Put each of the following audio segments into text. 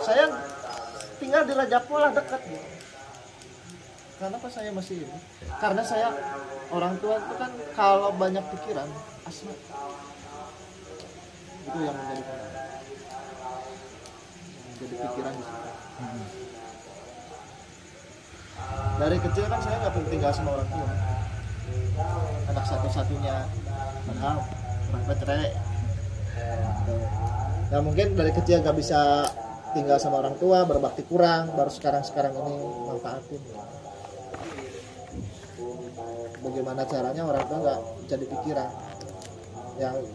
saya tinggal di Raja Pola dekat gitu. Kenapa saya masih ini? Karena saya orang tua itu kan kalau banyak pikiran asma itu yang menjadi pikiran di situ. Dari kecil kan saya nggak pernah tinggal sama orang tua, anak satu-satunya, padahal orang tua cerai. Nah mungkin dari kecil nggak bisa tinggal sama orang tua, berbakti kurang, baru sekarang ini manfaatin. Bagaimana caranya orang tua nggak jadi pikiran,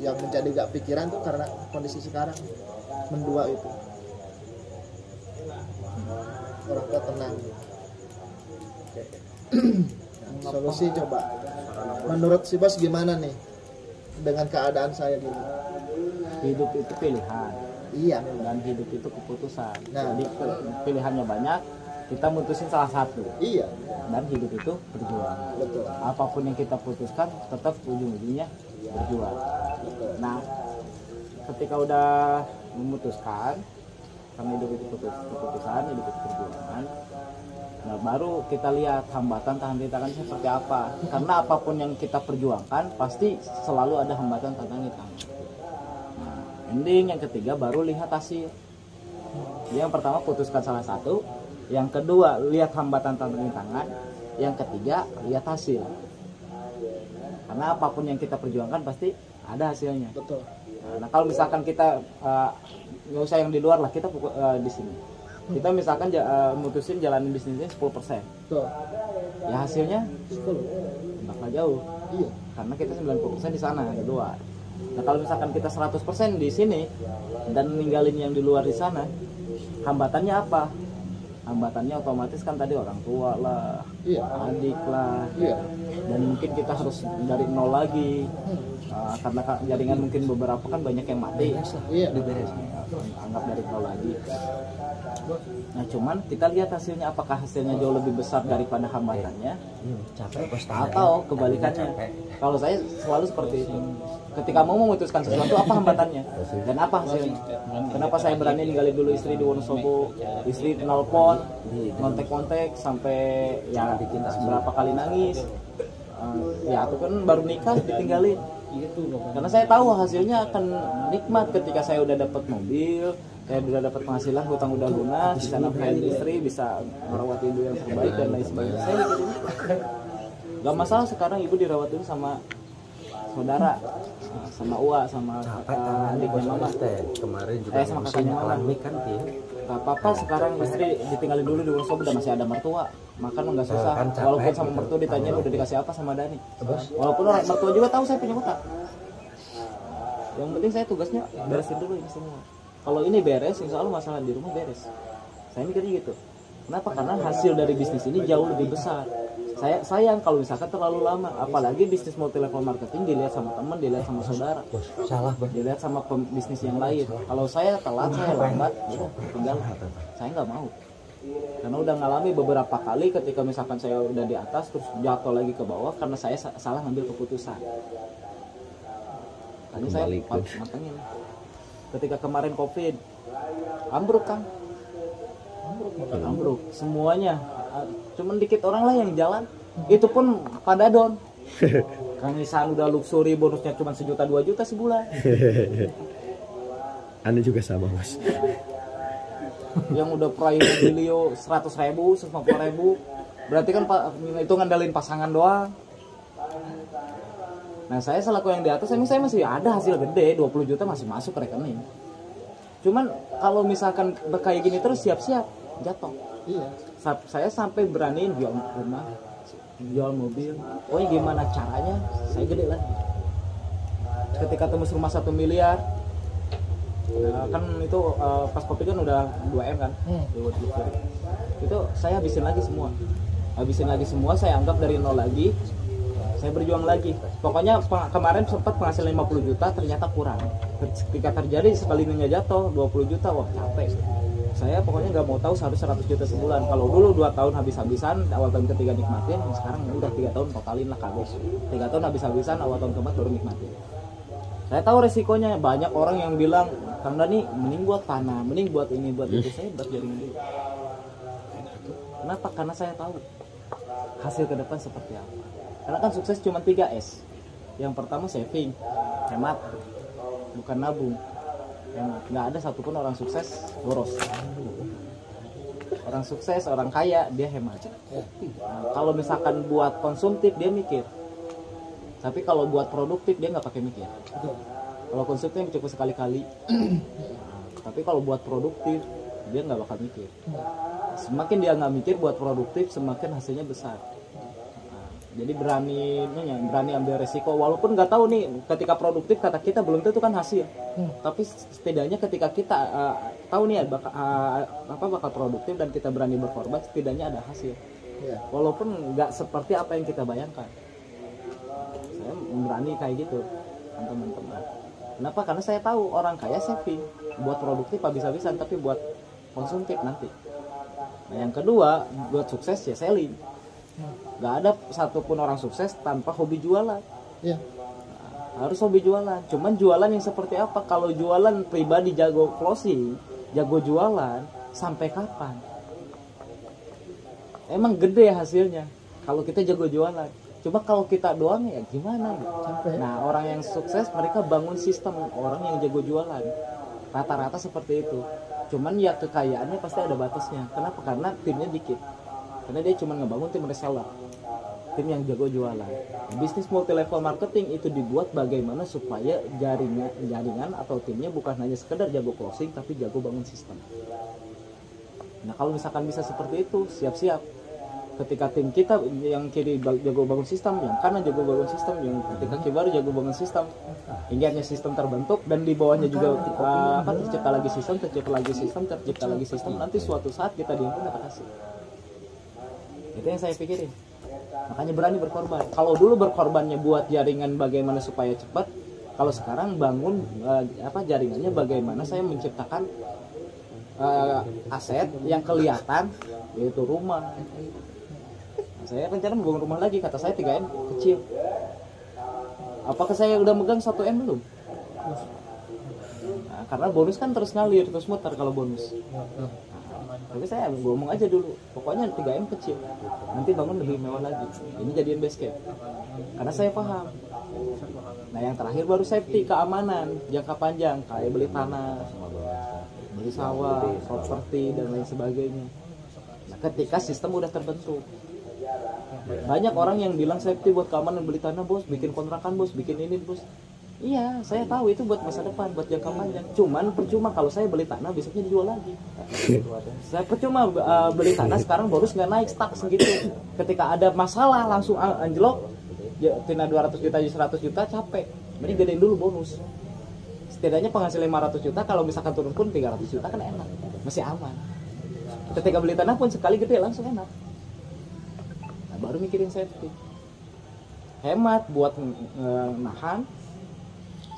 yang menjadi nggak pikiran tuh karena kondisi sekarang mendua itu, orang tua tenang. Solusi coba menurut si bos gimana nih dengan keadaan saya gini? Hidup itu pilihan. Iya, dan hidup itu keputusan. Nah, jadi pilihannya banyak, kita mutusin salah satu. Iya. Dan hidup itu perjuangan. Betul. Apapun yang kita putuskan, tetap ujung-ujungnya berjuang. Betul. Nah, ketika udah memutuskan, karena hidup itu keputusan, hidup itu perjuangan. Nah, baru kita lihat hambatan tantangannya seperti apa. Karena apapun yang kita perjuangkan, pasti selalu ada hambatan tantangan. Nah, ending yang ketiga baru lihat hasil. Yang pertama putuskan salah satu, yang kedua lihat hambatan tantangan, yang ketiga lihat hasil. Karena apapun yang kita perjuangkan pasti ada hasilnya. Betul. Nah, kalau misalkan kita nggak usah yang di luar lah, kita di sini. Kita misalkan mutusin jalanin bisnisnya 10%. Betul. Ya hasilnya 10. bakal jauh. Iya. Karena kita 90% di sana, di luar. Nah, kalau misalkan kita 100% di sini dan ninggalin yang di luar di sana, hambatannya apa? Hambatannya otomatis kan tadi orang tua lah, iya, adik lah, iya. Dan mungkin kita harus dari nol lagi. Karena jaringan mungkin beberapa kan banyak yang mati, Iya. anggap dari nol lagi. Nah cuman kita lihat hasilnya, apakah hasilnya jauh lebih besar daripada hambatannya, atau kebalikannya. Kalau saya selalu seperti itu. Ketika mau memutuskan sesuatu, apa hambatannya dan apa hasilnya. Kenapa saya berani ninggalin dulu istri di Wonosobo, istri nelpon, kontek-kontek sampai ya beberapa kali nangis. Ya aku kan baru nikah ditinggalin. Karena saya tahu hasilnya akan nikmat ketika saya udah dapat mobil, saya udah dapat penghasilan, hutang udah lunas, bisa nafkahin istri, bisa merawat ibu yang terbaik dan lain sebagainya. Saya gak masalah sekarang ibu dirawat dulu sama saudara, sama Uwa, sama adiknya mama. Kemarin juga sama kakaknya mama. Kan dia. Gak apa-apa sekarang istri ditinggalin dulu di Wonosobo, udah masih ada mertua. Makan nggak susah, walaupun sama mertua ditanyain udah dikasih apa sama Dani. Walaupun orang mertua juga tahu saya punya utang. Yang penting saya tugasnya beresin dulu ini semua. Kalau ini beres, insya Allah masalah di rumah beres. Saya mikirnya gitu. Kenapa? Karena hasil dari bisnis ini jauh lebih besar. Saya sayang kalau misalkan terlalu lama, apalagi bisnis multi level marketing dilihat sama teman, dilihat sama saudara, dilihat sama bisnis yang lain. Kalau saya telat, saya lambat, udah tinggal. Saya nggak mau. Karena udah ngalami beberapa kali ketika misalkan saya udah di atas terus jatuh lagi ke bawah karena saya salah ngambil keputusan. Tadi saya matengin. Ketika kemarin COVID, ambruk Kang. Ambruk semuanya. Cuman dikit orang lah yang jalan. Itu pun pada down. Kang Isan udah luxury, bonusnya cuma 1 juta 2 juta sebulan. Anda juga sama bos. Yang udah private video 100.000, 150.000, berarti kan itu ngandalin pasangan doang. Nah saya selaku yang di atas, emang saya masih ada hasil gede, 20 juta masih masuk ke rekening. Cuman kalau misalkan kayak gini terus siap-siap jatuh. Iya. Saya sampai beraniin jual rumah, jual mobil. Oh gimana caranya saya gede lagi. Ketika tembus rumah 1 miliar. Kan itu pas COVID kan udah 2M kan. Itu saya habisin lagi semua, saya anggap dari nol lagi, saya berjuang lagi. Pokoknya kemarin sempat penghasilan 50 juta ternyata kurang. Ketika terjadi sekalinya jatuh 20 juta, wah capek. Saya pokoknya nggak mau tahu harus 100 juta sebulan. Kalau dulu 2 tahun habis-habisan, awal tahun ketiga nikmatin, sekarang udah 3 tahun totalin lah kagok. 3 tahun habis-habisan, awal tahun keempat baru nikmatin. Saya tahu resikonya, banyak orang yang bilang Kang Dani mending buat tanah, mending buat ini buat itu, saya buat jaringan dulu. Kenapa? Karena saya tahu hasil ke depan seperti apa. Karena kan sukses cuma 3S. Yang pertama saving, hemat, bukan nabung. Hemat. Nggak ada satupun orang sukses boros. Orang sukses, orang kaya, dia hemat. Nah, kalau misalkan buat konsumtif dia mikir. Tapi kalau buat produktif dia nggak pakai mikir. Kalau konsumtif cukup sekali-kali. Tapi kalau buat produktif dia nggak bakal mikir. Semakin dia nggak mikir buat produktif, semakin hasilnya besar. Nah, jadi berani ambil resiko. Walaupun nggak tahu nih, ketika produktif kata kita belum tentu kan hasil. Tapi setidaknya ketika kita tahu nih bakal produktif dan kita berani berkorban, setidaknya ada hasil. Walaupun nggak seperti apa yang kita bayangkan. Saya berani kayak gitu, teman-teman. Kenapa? Karena saya tahu orang kaya saving, buat produktif habis-habisan, tapi buat konsumtif nanti. Nah yang kedua, buat sukses ya selling. Gak ada satupun orang sukses tanpa hobi jualan. Nah, harus hobi jualan. Cuman jualan yang seperti apa? Kalau jualan pribadi jago closing, jago jualan, sampai kapan? Emang gede hasilnya kalau kita jago jualan. Cuma kalau kita doang ya gimana? Nah orang yang sukses mereka bangun sistem, orang yang jago jualan. Rata-rata seperti itu. Cuman ya kekayaannya pasti ada batasnya. Kenapa? Karena timnya dikit. Karena dia cuma ngebangun tim reseller, tim yang jago jualan. Bisnis multi level marketing itu dibuat bagaimana supaya jaringan atau timnya bukan hanya sekedar jago closing, tapi jago bangun sistem. Nah kalau misalkan bisa seperti itu, siap-siap. Ketika tim kita yang kiri jago bangun sistem, yang kanan jago bangun sistem, yang ketika baru jago bangun sistem, hingga sistem terbentuk dan di bawahnya juga tercipta lagi sistem, nanti suatu saat kita dihimpun dapat hasil. Itu yang saya pikirin. Makanya berani berkorban. Kalau dulu berkorbannya buat jaringan bagaimana supaya cepat, kalau sekarang bangun jaringannya bagaimana saya menciptakan aset yang kelihatan, yaitu rumah. Saya rencana membangun rumah lagi, kata saya 3M kecil. Apakah saya udah megang 1M belum? Nah, karena bonus kan terus ngalir, terus muter kalau bonus. Tapi saya ngomong aja dulu, pokoknya 3M kecil, nanti bangun lebih mewah lagi. Ini jadian base camp. Karena saya paham. Nah yang terakhir baru safety, keamanan, jangka panjang, kayak beli tanah, beli sawah, properti, dan lain sebagainya. Nah ketika sistem udah terbentuk, banyak orang yang bilang safety buat keamanan beli tanah bos, bikin kontrakan bos, bikin ini bos. Iya, saya tahu itu buat masa depan, buat jangka panjang. Cuman percuma kalau saya beli tanah besoknya dijual lagi. Saya percuma beli tanah sekarang bonus nggak naik stuck segitu. Ketika ada masalah langsung anjlok, ya, tina 200 juta, 100 juta capek. Mending gedein dulu bonus. Setidaknya penghasil 500 juta, kalau misalkan turun pun 300 juta kan enak, masih aman. Ketika beli tanah pun sekali gede langsung enak. Nah, baru mikirin safety. Hemat buat nahan,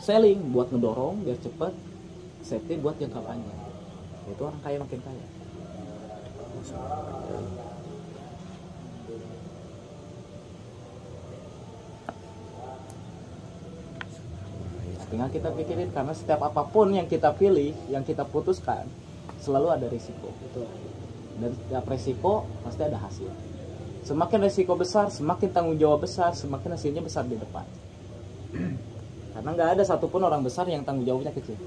selling buat ngedorong biar cepet, safety buat jangka panjang. Itu orang kaya makin kaya. Tinggal kita pikirin, karena setiap apapun yang kita pilih, yang kita putuskan, selalu ada risiko. Dan setiap risiko pasti ada hasil. Semakin risiko besar, semakin tanggung jawab besar, semakin hasilnya besar di depan. Karena nggak ada satupun orang besar yang tanggung jawabnya kecil.